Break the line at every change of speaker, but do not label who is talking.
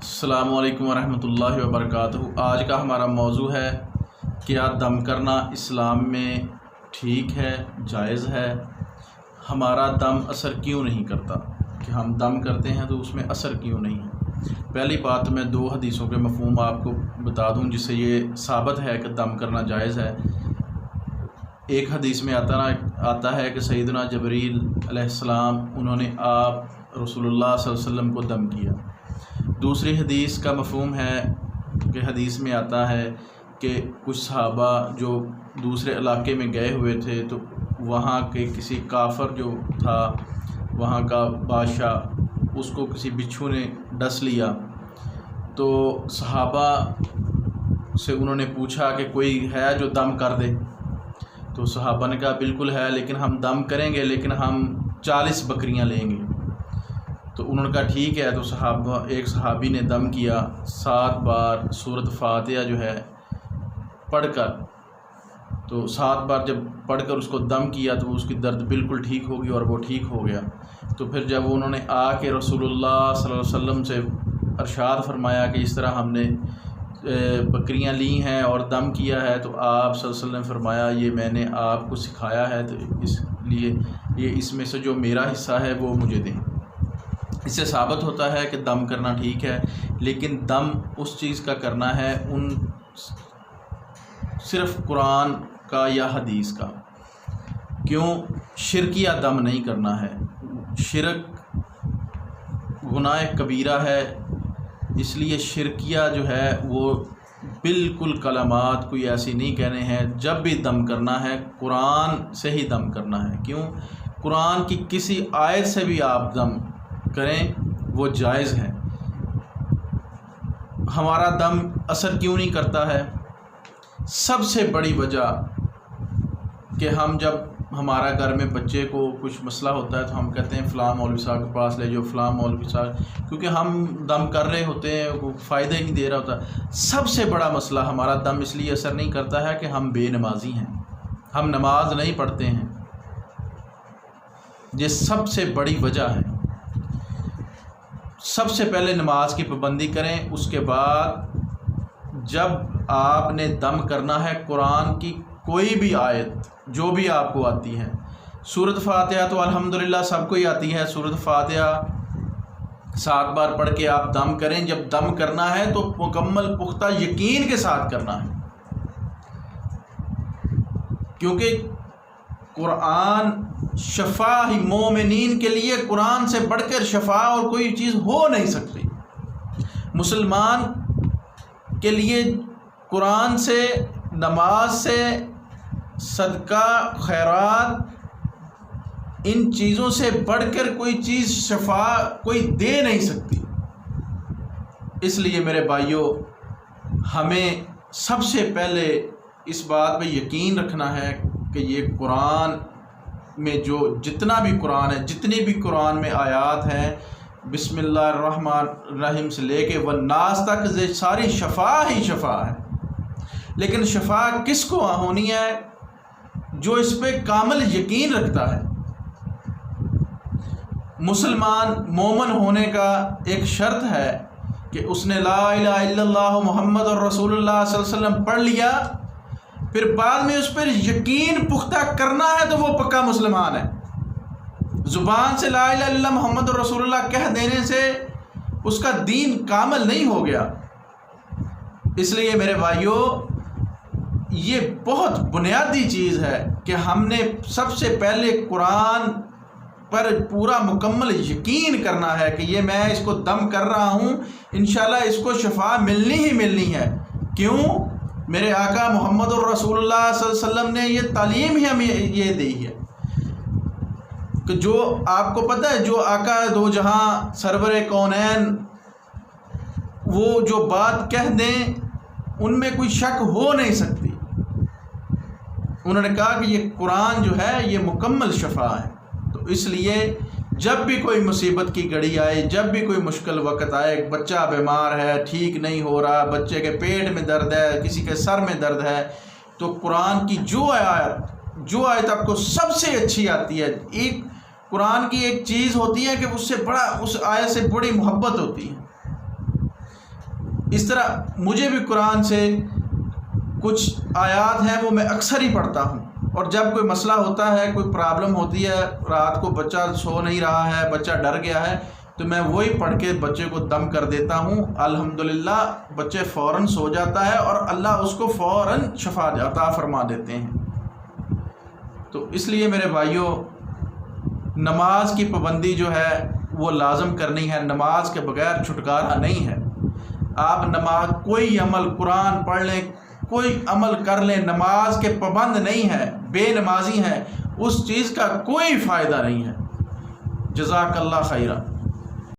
السلام علیکم ورحمۃ اللہ وبرکاتہ۔ آج کا ہمارا موضوع ہے کیا دم کرنا اسلام میں ٹھیک ہے، جائز ہے؟ ہمارا دم اثر کیوں نہیں کرتا؟ کہ ہم دم کرتے ہیں تو اس میں اثر کیوں نہیں ہے؟ پہلی بات میں دو حدیثوں کے مفہوم آپ کو بتا دوں جس سے یہ ثابت ہے کہ دم کرنا جائز ہے۔ ایک حدیث میں آتا ہے کہ سیدنا جبریل علیہ السلام انہوں نے آپ رسول اللہ صلی اللہ علیہ وسلم کو دم کیا۔ دوسری حدیث کا مفہوم ہے کہ حدیث میں آتا ہے کہ کچھ صحابہ جو دوسرے علاقے میں گئے ہوئے تھے تو وہاں کے کسی کافر جو تھا، وہاں کا بادشاہ، اس کو کسی بچھو نے ڈس لیا۔ تو صحابہ سے انہوں نے پوچھا کہ کوئی ہے جو دم کر دے؟ تو صحابہ نے کہا بالکل ہے، لیکن ہم دم کریں گے، لیکن ہم 40 بکریاں لیں گے۔ تو انہوں نے کہا ٹھیک ہے۔ تو ایک صحابی نے دم کیا 7 بار سورۃ فاتحہ جو ہے پڑھ کر، تو 7 بار جب پڑھ کر اس کو دم کیا تو اس کی درد بالکل ٹھیک ہوگی اور وہ ٹھیک ہو گیا۔ تو پھر جب انہوں نے آ کے رسول اللہ صلی اللہ علیہ وسلم سے ارشاد فرمایا کہ اس طرح ہم نے بکریاں لی ہیں اور دم کیا ہے، تو آپ صلی اللہ علیہ وسلم نے فرمایا یہ میں نے آپ کو سکھایا ہے، تو اس لیے یہ اس میں سے جو میرا حصہ ہے وہ مجھے دیں۔ اس سے ثابت ہوتا ہے کہ دم کرنا ٹھیک ہے، لیکن دم اس چیز کا کرنا ہے صرف قرآن کا یا حدیث کا۔ کیوں؟ شرکیہ دم نہیں کرنا ہے۔ شرک گناہ کبیرہ ہے، اس لیے شرکیہ جو ہے وہ بالکل کلمات کوئی ایسی نہیں کہنے ہیں۔ جب بھی دم کرنا ہے قرآن سے ہی دم کرنا ہے۔ کیوں؟ قرآن کی کسی آیت سے بھی آپ دم کریں وہ جائز ہے۔ ہمارا دم اثر کیوں نہیں کرتا ہے؟ سب سے بڑی وجہ کہ ہم جب ہمارا گھر میں بچے کو کچھ مسئلہ ہوتا ہے تو ہم کہتے ہیں فلاں مولوی صاحب کے پاس لے جو فلاں مولوی صاحب، کیونکہ ہم دم کر رہے ہوتے ہیں، وہ فائدہ ہی نہیں دے رہا ہوتا۔ سب سے بڑا مسئلہ ہمارا دم اس لیے اثر نہیں کرتا ہے کہ ہم بے نمازی ہیں، ہم نماز نہیں پڑھتے ہیں۔ یہ سب سے بڑی وجہ ہے۔ سب سے پہلے نماز کی پابندی کریں، اس کے بعد جب آپ نے دم کرنا ہے قرآن کی کوئی بھی آیت جو بھی آپ کو آتی ہے، سورۃ فاتحہ تو الحمدللہ سب کو ہی آتی ہے، سورۃ فاتحہ 7 بار پڑھ کے آپ دم کریں۔ جب دم کرنا ہے تو مکمل پختہ یقین کے ساتھ کرنا ہے، کیونکہ قرآن شفا ہی مومنین کے لیے، قرآن سے بڑھ کر شفا اور کوئی چیز ہو نہیں سکتی۔ مسلمان کے لیے قرآن سے، نماز سے، صدقہ خیرات، ان چیزوں سے بڑھ کر کوئی چیز شفا کوئی دے نہیں سکتی۔ اس لیے میرے بھائیوں، ہمیں سب سے پہلے اس بات پہ یقین رکھنا ہے کہ یہ قرآن میں جو جتنا بھی قرآن ہے، جتنی بھی قرآن میں آیات ہیں، بسم اللہ الرحمن الرحیم سے لے کے والناس تک ساری شفا ہی شفا ہے۔ لیکن شفا کس کو ہونی ہے؟ جو اس پہ کامل یقین رکھتا ہے۔ مسلمان مومن ہونے کا ایک شرط ہے کہ اس نے لا الہ الا اللہ محمد رسول اللہ صلی اللہ علیہ وسلم پڑھ لیا، پھر بعد میں اس پر یقین پختہ کرنا ہے تو وہ پکا مسلمان ہے۔ زبان سے لا الہ الا اللہ محمد رسول اللہ کہہ دینے سے اس کا دین کامل نہیں ہو گیا۔ اس لیے میرے بھائیوں، یہ بہت بنیادی چیز ہے کہ ہم نے سب سے پہلے قرآن پر پورا مکمل یقین کرنا ہے کہ یہ میں اس کو دم کر رہا ہوں، انشاءاللہ اس کو شفا ملنی ہی ملنی ہے۔ کیوں؟ میرے آقا محمد الرسول اللہ صلی اللہ علیہ وسلم نے یہ تعلیم ہی ہمیں یہ دی ہے کہ جو آپ کو پتہ ہے، جو آقا دو جہاں سرور کونین وہ جو بات کہہ دیں ان میں کوئی شک ہو نہیں سکتی۔ انہوں نے کہا کہ یہ قرآن جو ہے یہ مکمل شفا ہے۔ تو اس لیے جب بھی کوئی مصیبت کی گھڑی آئے، جب بھی کوئی مشکل وقت آئے، بچہ بیمار ہے، ٹھیک نہیں ہو رہا، بچے کے پیٹ میں درد ہے، کسی کے سر میں درد ہے، تو قرآن کی جو آیت آپ کو سب سے اچھی آتی ہے، ایک قرآن کی ایک چیز ہوتی ہے کہ اس سے بڑا، اس آیت سے بڑی محبت ہوتی ہے۔ اس طرح مجھے بھی قرآن سے کچھ آیات ہیں وہ میں اکثر ہی پڑھتا ہوں، اور جب کوئی مسئلہ ہوتا ہے، کوئی پرابلم ہوتی ہے، رات کو بچہ سو نہیں رہا ہے، بچہ ڈر گیا ہے، تو میں وہی پڑھ کے بچے کو دم کر دیتا ہوں، الحمدللہ بچے فوراً سو جاتا ہے اور اللہ اس کو فوراً شفا عطا فرما دیتے ہیں۔ تو اس لیے میرے بھائیوں، نماز کی پابندی جو ہے وہ لازم کرنی ہے، نماز کے بغیر چھٹکارا نہیں ہے۔ آپ نماز کوئی عمل، قرآن پڑھ لیں، کوئی عمل کر لیں، نماز کے پابند نہیں ہے، بے نمازی ہیں، اس چیز کا کوئی فائدہ نہیں ہے۔ جزاک اللہ خیرہ۔